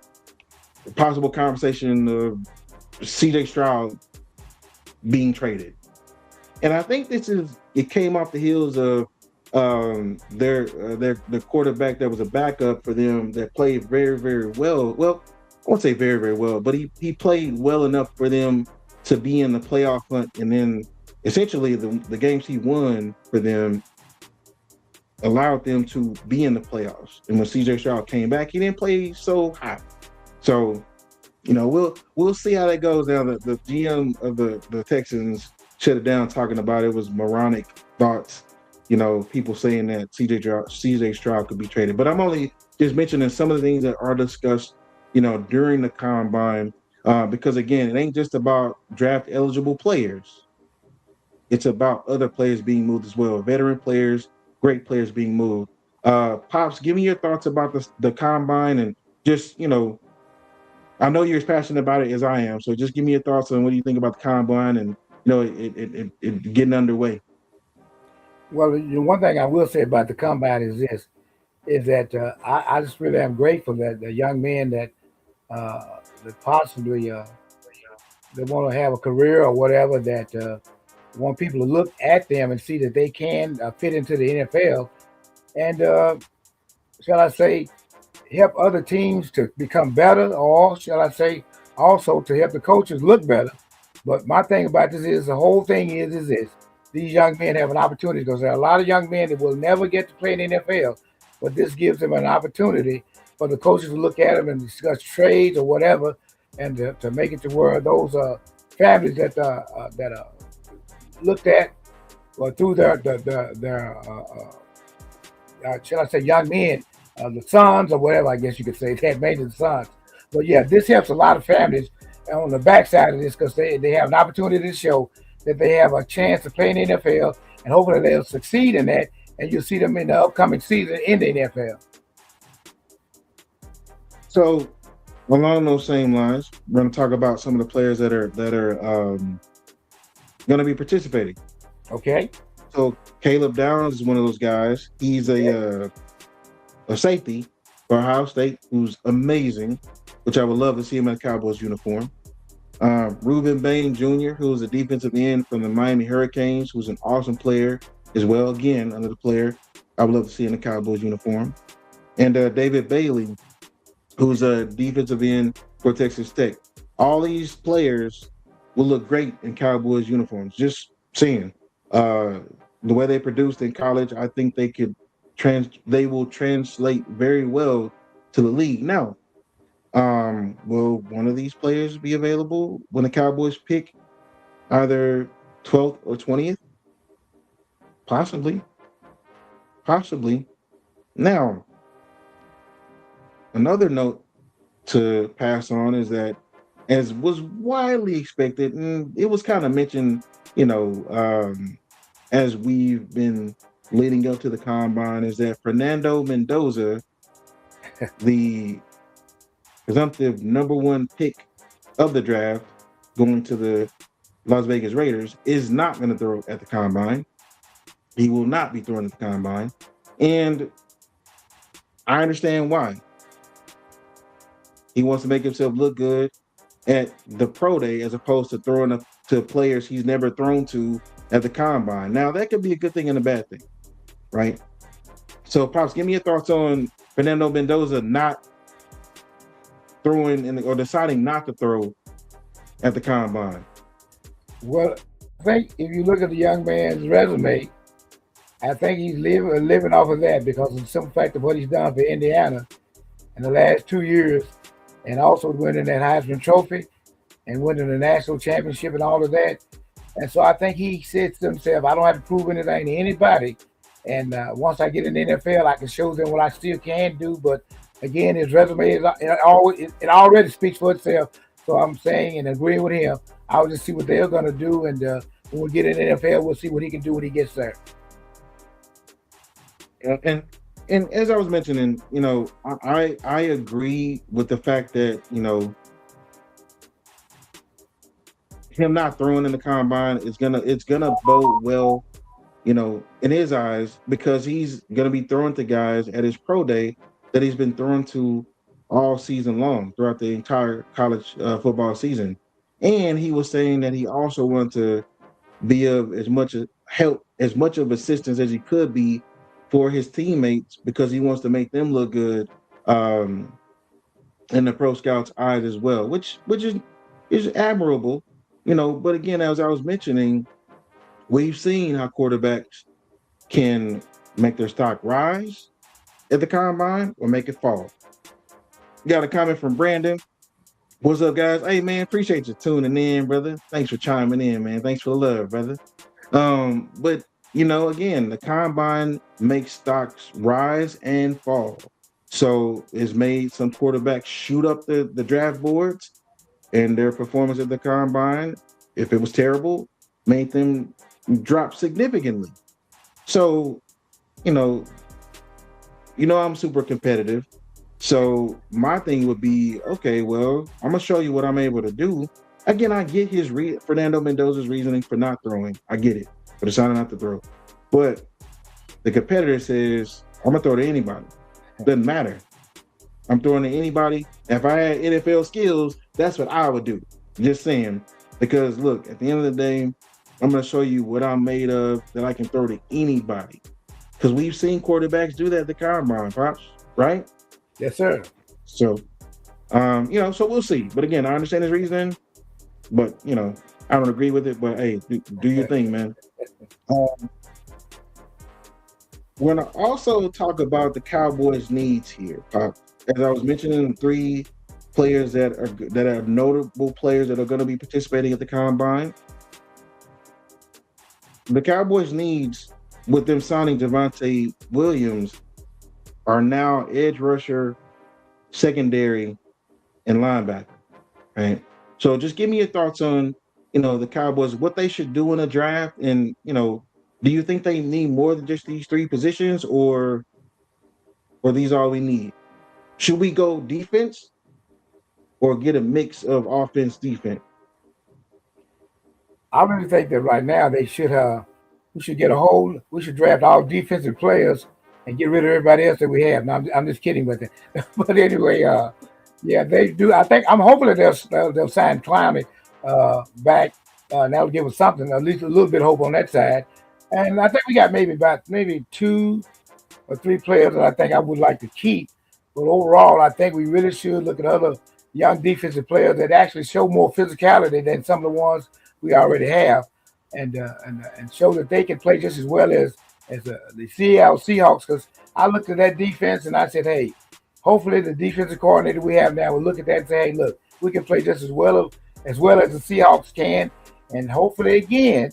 a possible conversation of CJ Stroud being traded. And I think it came off the heels of their quarterback that was a backup for them that played very, very well. Well, I won't say very, very well, but he played well enough for them to be in the playoff hunt. And then essentially the games he won for them allowed them to be in the playoffs. And when CJ Stroud came back, he didn't play so hot. So, we'll see how that goes. Now the GM of the Texans shut it down, talking about it was moronic thoughts. People saying that CJ Stroud could be traded. But I'm only just mentioning some of the things that are discussed, during the Combine, because again, it ain't just about draft eligible players. It's about other players being moved as well. Veteran players, great players being moved. Pops, give me your thoughts about the Combine, and just, I know you're as passionate about it as I am. So just give me your thoughts on what do you think about the Combine and, it getting underway. Well, one thing I will say about the combine is this: is that I just really am grateful that the young men that possibly they want to have a career or whatever, that want people to look at them and see that they can fit into the NFL, and shall I say, help other teams to become better, or shall I say, also to help the coaches look better. But my thing about this is the whole thing is this: these young men have an opportunity, because there are a lot of young men that will never get to play in the NFL, but this gives them an opportunity for the coaches to look at them and discuss trades or whatever, and to make it to where those families that are looked at or through their shall I say, young men, the sons or whatever. I guess you could say that mainly the sons. But yeah, this helps a lot of families on the backside of this because they have an opportunity to show that they have a chance to play in the NFL and hopefully they'll succeed in that. And you'll see them in the upcoming season in the NFL. So along those same lines, we're going to talk about some of the players that are going to be participating. Okay. So Caleb Downs is one of those guys. He's a safety for Ohio State who's amazing, which I would love to see him in a Cowboys uniform. Reuben Bain Jr., who's a defensive end from the Miami Hurricanes, who's an awesome player as well. Again, another player I would love to see in the Cowboys uniform. And David Bailey, who's a defensive end for Texas Tech. All these players will look great in Cowboys uniforms. Just saying. The way they produced in college, I think they will translate very well to the league. Now, will one of these players be available when the Cowboys pick either 12th or 20th? Possibly. Possibly. Now, another note to pass on is that, as was widely expected, and it was kind of mentioned, as we've been leading up to the combine, is that Fernando Mendoza, the presumptive number one pick of the draft, going to the Las Vegas Raiders, is not going to throw at the combine. He will not be throwing at the combine. And I understand why. He wants to make himself look good at the pro day as opposed to throwing to players he's never thrown to at the combine. Now, that could be a good thing and a bad thing, right? So, Pops, give me your thoughts on Fernando Mendoza not throwing or deciding not to throw at the combine. Well, I think if you look at the young man's resume, I think he's living off of that because of the simple fact of what he's done for Indiana in the last 2 years, and also winning that Heisman Trophy and winning the national championship and all of that. And so I think he said to himself, I don't have to prove anything to anybody. And once I get in the NFL, I can show them what I still can do. But again, his resume it already speaks for itself. So I'm saying and agreeing with him. I'll just see what they're going to do. And when we get in the NFL, we'll see what he can do when he gets there. And as I was mentioning, I agree with the fact that, him not throwing in the combine it's gonna bode well, in his eyes, because he's gonna be throwing to guys at his pro day that he's been throwing to all season long throughout the entire college football season. And he was saying that he also wanted to be of as much help, as much of assistance as he could be for his teammates, because he wants to make them look good in the pro scouts' eyes as well, which is admirable, But again, as I was mentioning, we've seen how quarterbacks can make their stock rise at the combine or make it fall. Got a comment from Brandon. What's up, guys? Hey, man, appreciate you tuning in, brother. Thanks for chiming in, man. Thanks for the love, brother. But again, the combine makes stocks rise and fall. So it's made some quarterbacks shoot up the draft boards, and their performance at the combine, if it was terrible, made them drop significantly. So, I'm super competitive. So my thing would be, okay, well, I'm gonna show you what I'm able to do. Again, I get Fernando Mendoza's reasoning for not throwing. I get it, for deciding not to throw. But the competitor says, I'm gonna throw to anybody. Doesn't matter. I'm throwing to anybody. If I had NFL skills, that's what I would do. Just saying. Because look, at the end of the day, I'm gonna show you what I'm made of that I can throw to anybody. Because we've seen quarterbacks do that at the combine, Pops, right? Yes, sir. So, so we'll see. But again, I understand his reasoning, but I don't agree with it. But hey, do your thing, man. We're gonna also talk about the Cowboys' needs here, Pop. As I was mentioning, 3 players that are notable players that are going to be participating at the combine. The Cowboys' needs, with them signing Javonte Williams, are now edge rusher, secondary, and linebacker. Right. So just give me your thoughts on, the Cowboys, what they should do in a draft, and do you think they need more than just these three positions, or these all we need? Should we go defense or get a mix of offense defense? I really think that right now we should get a whole we should draft all defensive players and get rid of everybody else that we have. Now I'm just kidding with it, but anyway, yeah, they do. I think I'm hoping that they'll sign Clowney back. And that'll give us something, at least a little bit of hope on that side. And I think we got maybe two or three players that I think I would like to keep. But overall, I think we really should look at other young defensive players that actually show more physicality than some of the ones we already have, and show that they can play just as well as the Seattle Seahawks. Because I looked at that defense and I said, hey, hopefully the defensive coordinator we have now will look at that and say, hey, look, we can play just as well as the Seahawks can, and hopefully again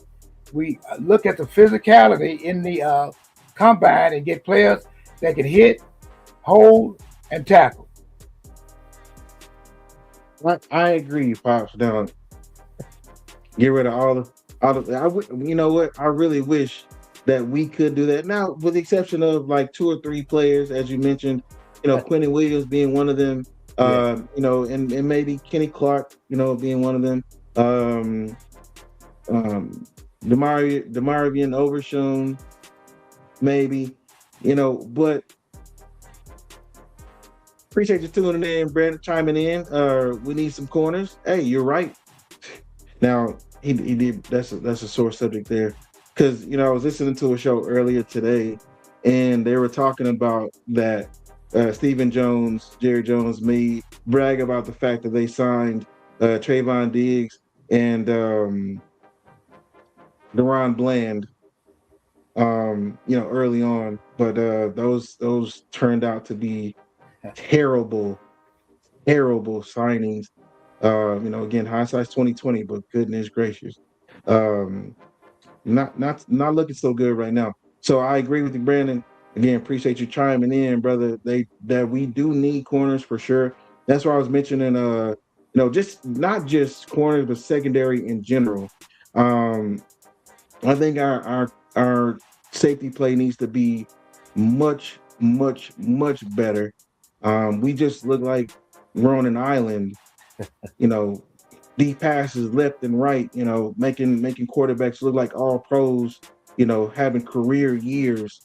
we look at the physicality in the combine and get players that can hit, hold, and tackle. I agree, Pops. Now, get rid of all the. You know what? I really wish that we could do that. Now, with the exception of like two or three players, as you mentioned, Quentin Williams being one of them. Yeah. And maybe Kenny Clark, being one of them. Um, Demarian Overshown, maybe, but appreciate you tuning in, Brandon, chiming in. We need some corners. Hey, you're right. Now he did. That's a sore subject there, because I was listening to a show earlier today, and they were talking about that Stephen Jones, Jerry Jones, made brag about the fact that they signed Trayvon Diggs and Deron Bland, early on, but those turned out to be terrible, terrible signings. Again, hindsight's 2020, but goodness gracious, um, not looking so good right now. So I agree with you, Brandon. Again, appreciate you chiming in, brother. That we do need corners for sure. That's why I was mentioning, just not just corners, but secondary in general. Um, I think our safety play needs to be much, much, much better. We just look like we're on an island, you know, deep passes left and right, making quarterbacks look like all pros, having career years.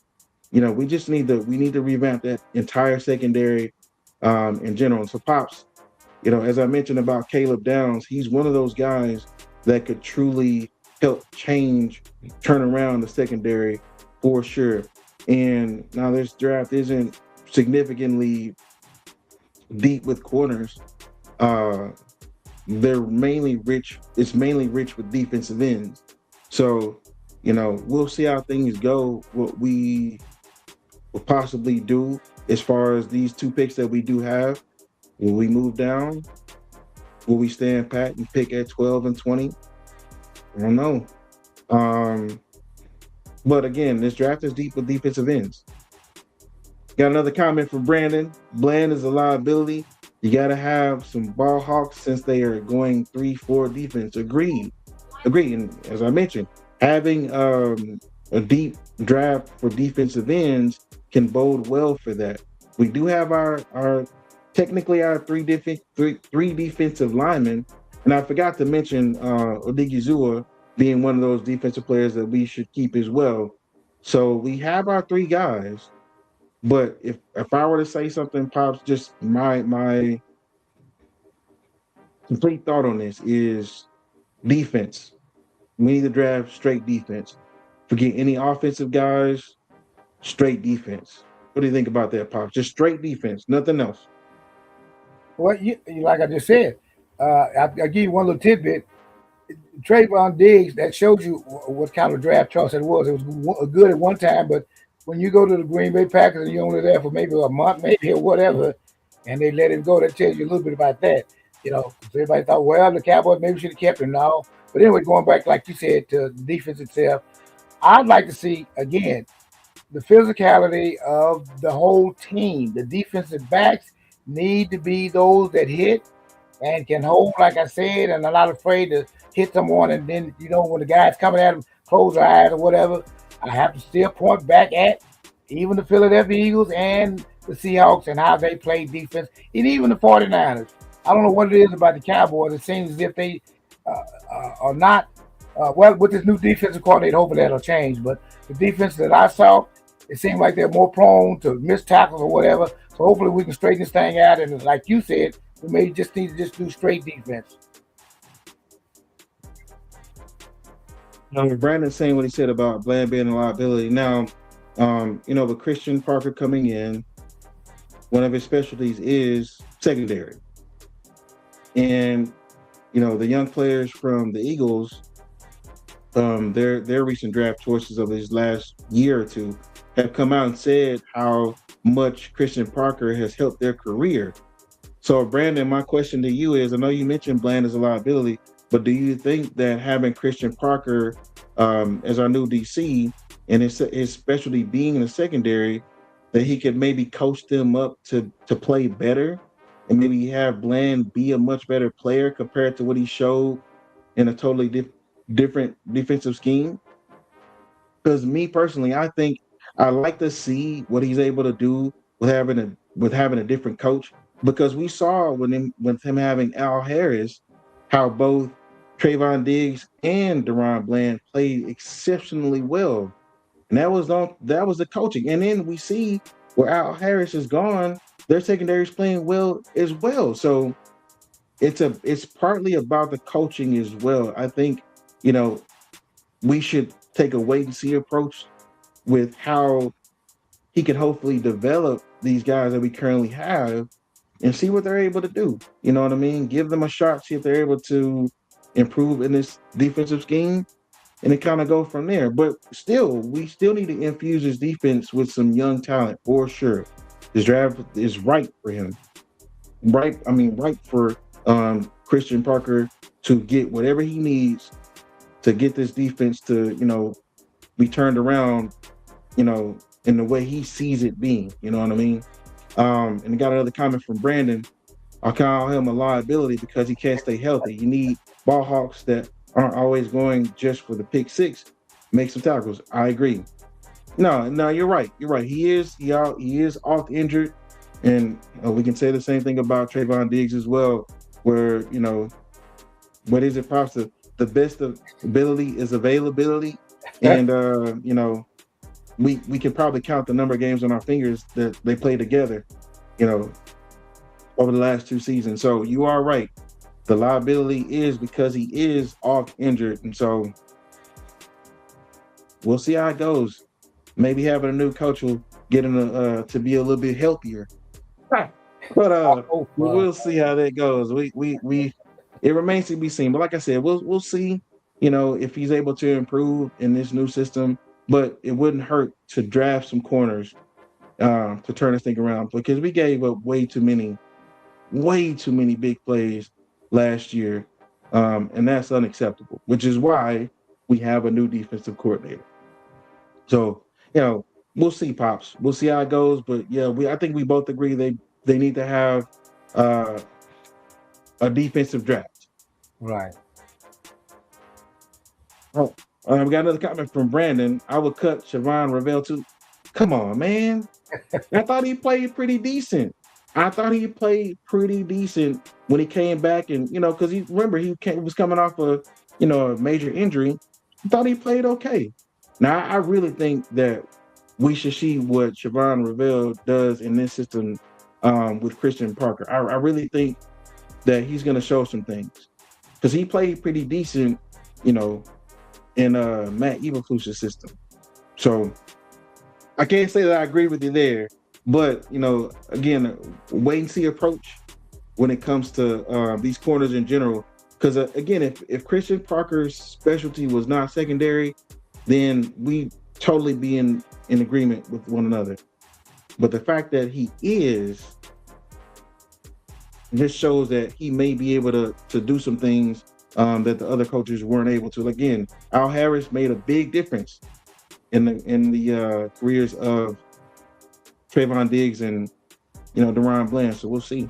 We need to revamp that entire secondary in general. So Pops, as I mentioned about Caleb Downs, he's one of those guys that could truly help turn around the secondary for sure. And now this draft isn't significantly deep with corners. Uh, they're mainly rich. It's mainly rich with defensive ends. So, we'll see how things go. What we will possibly do as far as these two picks that we do have. Will we move down? Will we stand pat and pick at 12 and 20? I don't know. Um, but again, this draft is deep with defensive ends. Got another comment from Brandon. Bland is a liability. You got to have some ball hawks since they are going 3-4 defense. Agreed. And as I mentioned, having a deep draft for defensive ends can bode well for that. We do have our technically our three defensive linemen, and I forgot to mention Odigizua being one of those defensive players that we should keep as well. So we have our three guys, but if I were to say something, Pops, just my complete thought on this is defense. We need to draft straight defense. Forget any offensive guys, straight defense. What do you think about that, Pops? Just straight defense, nothing else. Well, like I just said, I'll give you one little tidbit. Trayvon Diggs, that shows you what kind of draft choice it was. It was good at one time, but when you go to the Green Bay Packers and you're only there for maybe a month, maybe or whatever, and they let him go, that tells you a little bit about that. 'Cause everybody thought, well, the Cowboys maybe should have kept him now. But anyway, going back, like you said, to the defense itself, I'd like to see, again, the physicality of the whole team. The defensive backs need to be those that hit and can hold, like I said, and are not afraid to hit someone. And then, when the guy's coming at them, close their eyes or whatever, I have to still point back at even the Philadelphia Eagles and the Seahawks and how they play defense, and even the 49ers. I don't know what it is about the Cowboys. It seems as if they are not, well, with this new defensive coordinator, hopefully that'll change. But the defense that I saw, it seemed like they're more prone to missed tackles or whatever. So hopefully we can straighten this thing out. And like you said, we may just need to just do straight defense. Brandon's saying what he said about Bland being a liability. Now, with Christian Parker coming in, one of his specialties is secondary. And, the young players from the Eagles, their recent draft choices of this last year or two have come out and said how much Christian Parker has helped their career. So, Brandon, my question to you is, I know you mentioned Bland as a liability, but do you think that having Christian Parker as our new DC and his specialty being in the secondary, that he could maybe coach them up to play better and maybe have Bland be a much better player compared to what he showed in a totally different defensive scheme? Because me personally, I think I like to see what he's able to do with having a different coach. Because we saw with him having Al Harris, how both Trayvon Diggs and Deron Bland played exceptionally well, and that was the coaching. And then we see where Al Harris is gone, their secondary is playing well as well. So it's partly about the coaching as well. I think you know we should take a wait and see approach with how he can hopefully develop these guys that we currently have and see what they're able to do. You know what I mean? Give them a shot, see if they're able to improve in this defensive scheme, and then kind of go from there. But still, we still need to infuse his defense with some young talent for sure. This draft is right for him. Right, I mean, right for Christian Parker to get whatever he needs to get this defense to, be turned around, in the way he sees it being. You know what I mean? And I got another comment from Brandon. I call him a liability because he can't stay healthy. You need ball hawks that aren't always going just for the pick six, make some tackles. I agree. No, you're right. You're right. He is off injured, and we can say the same thing about Trayvon Diggs as well. Where what is it? Perhaps the best of ability is availability, and we can probably count the number of games on our fingers that they play together, over the last two seasons. So you are right. The liability is because he is off injured. And so we'll see how it goes. Maybe having a new coach will get him to be a little bit healthier. But we'll see how that goes. It remains to be seen. But like I said, we'll see, if he's able to improve in this new system. But it wouldn't hurt to draft some corners to turn this thing around, because we gave up way too many big plays last year, and that's unacceptable, which is why we have a new defensive coordinator. So, we'll see, Pops. We'll see how it goes. But, yeah, I think we both agree they need to have a defensive draft. Right. Oh, we got another comment from Brandon. I would cut Siobhan Ravel too. Come on, man. I thought he played pretty decent. When he came back, and because he was coming off a major injury. I thought he played okay. Now I really think that we should see what Siobhan Ravel does in this system with Christian Parker. I really think that he's going to show some things, because he played pretty decent, in Matt Eberflus's system. So I can't say that I agree with you there, but again, wait and see approach when it comes to these corners in general. Because again, if Christian Parker's specialty was not secondary, then we totally be in agreement with one another. But the fact that he is just shows that he may be able to do some things that the other coaches weren't able to. Again, Al Harris made a big difference in the careers of Trayvon Diggs and Deron Bland. So we'll see.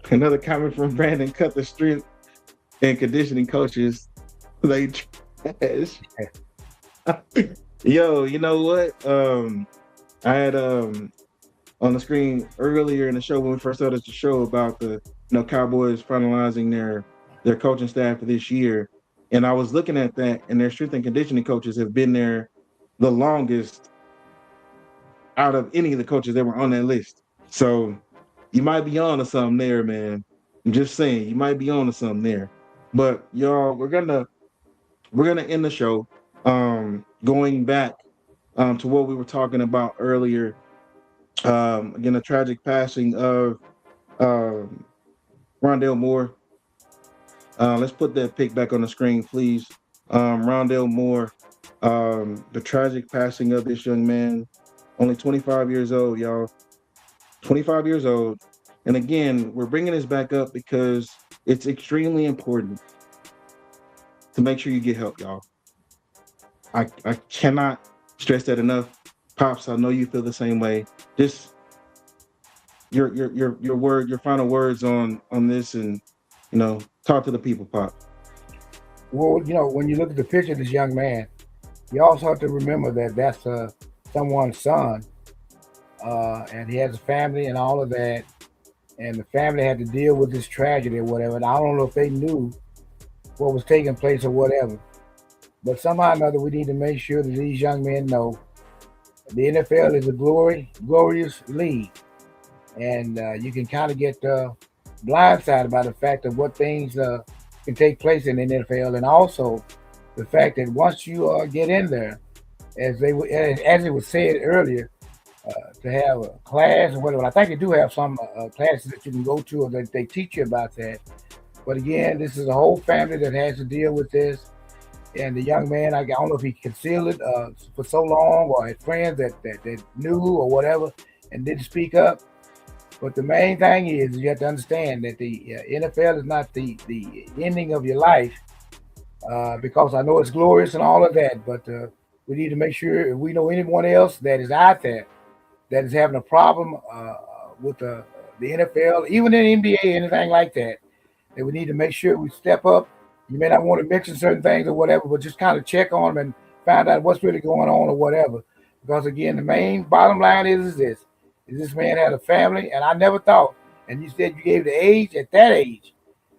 Another comment from Brandon: cut the strength and conditioning coaches. They trash. Yo, you know what? I had on the screen earlier in the show when we first started the show about the Cowboys finalizing their coaching staff for this year, and I was looking at that, and their strength and conditioning coaches have been there the longest out of any of the coaches that were on that list. So you might be on to something there, man. I'm just saying you might be on to something there. But y'all, we're gonna end the show going back to what we were talking about earlier. Again, the tragic passing of um, Rondale Moore. Let's put that pic back on the screen, please. Rondale Moore, the tragic passing of this young man, only 25 years old, y'all. 25 years old. And again, we're bringing this back up because it's extremely important to make sure you get help, y'all. I cannot stress that enough. Pops, I know you feel the same way. Just your final words on this, and talk to the people, Pop. Well, when you look at the picture of this young man, you also have to remember that that's someone's son, and he has a family and all of that, and the family had to deal with this tragedy or whatever. And I don't know if they knew what was taking place or whatever, but somehow or another, we need to make sure that these young men know the NFL is a glorious league, and you can kind of get blindsided by the fact of what things can take place in the NFL, and also the fact that once you get in there, as it was said earlier, to have a class or whatever. I think they do have some classes that you can go to, or that they teach you about that. But again, this is a whole family that has to deal with this. And the young man, I don't know if he concealed it for so long, or had friends that knew or whatever and didn't speak up. But the main thing is you have to understand that the NFL is not the ending of your life, because I know it's glorious and all of that, but we need to make sure if we know anyone else that is out there that is having a problem with the NFL, even in the NBA, anything like that, that we need to make sure we step up. You may not want to mention certain things or whatever, but just kind of check on them and find out what's really going on or whatever. Because again, the main bottom line is this man had a family, and I never thought. And you said you gave the age at that age.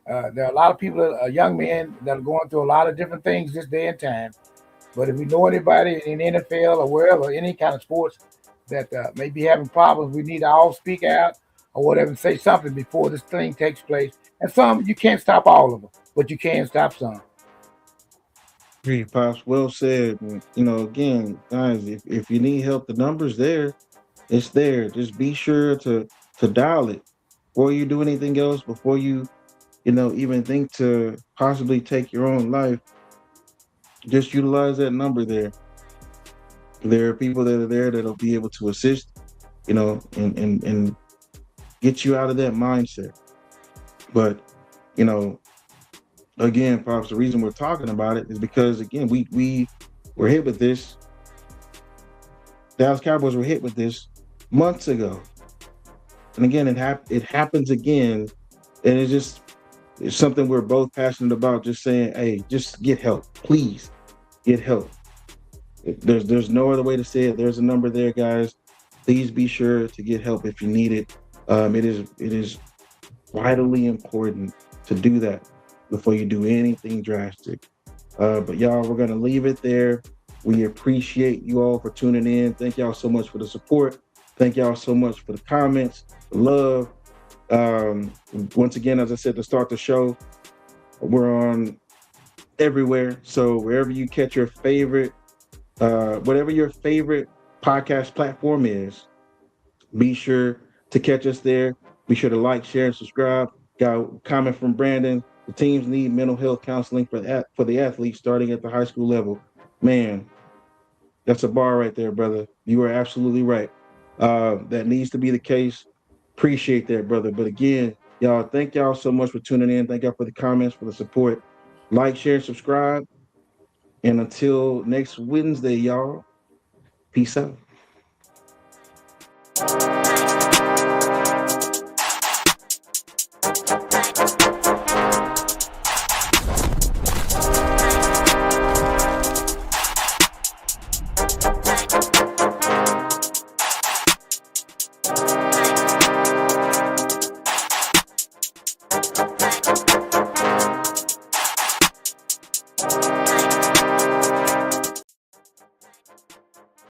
There are a lot of people, young men, that are going through a lot of different things this day and time. But if we know anybody in the NFL or wherever, any kind of sports that may be having problems, we need to all speak out or whatever and say something before this thing takes place. And some, you can't stop all of them, but you can stop some. Great, Pops. Well said. And, again, guys, if you need help, the number's there. It's there. Just be sure to dial it before you do anything else. Before you even think to possibly take your own life. Just utilize that number there. There are people that are there that'll be able to assist, and get you out of that mindset. But, you know, again, Pops, the reason we're talking about it is because again, we were hit with this. Dallas Cowboys were hit with this months ago. And again, it happens again. And it's something we're both passionate about, just saying, hey, just get help. Please get help. There's no other way to say it. There's a number there, guys. Please be sure to get help if you need it. It is vitally important to do that before you do anything drastic. But y'all, we're gonna leave it there. We appreciate you all for tuning in. Thank y'all so much for the support. Thank y'all so much for the comments, the love. Once again, as I said to start the show, we're on everywhere. So wherever you catch your favorite, whatever your favorite podcast platform is, be sure to catch us there. Be sure to like, share, and subscribe. Got a comment from Brandon. The teams need mental health counseling for the athletes starting at the high school level. Man, that's a bar right there, brother. You are absolutely right. That needs to be the case. Appreciate that, brother. But again, y'all, thank y'all so much for tuning in. Thank y'all for the comments, for the support. Like, share, subscribe. And until next Wednesday, y'all, peace out.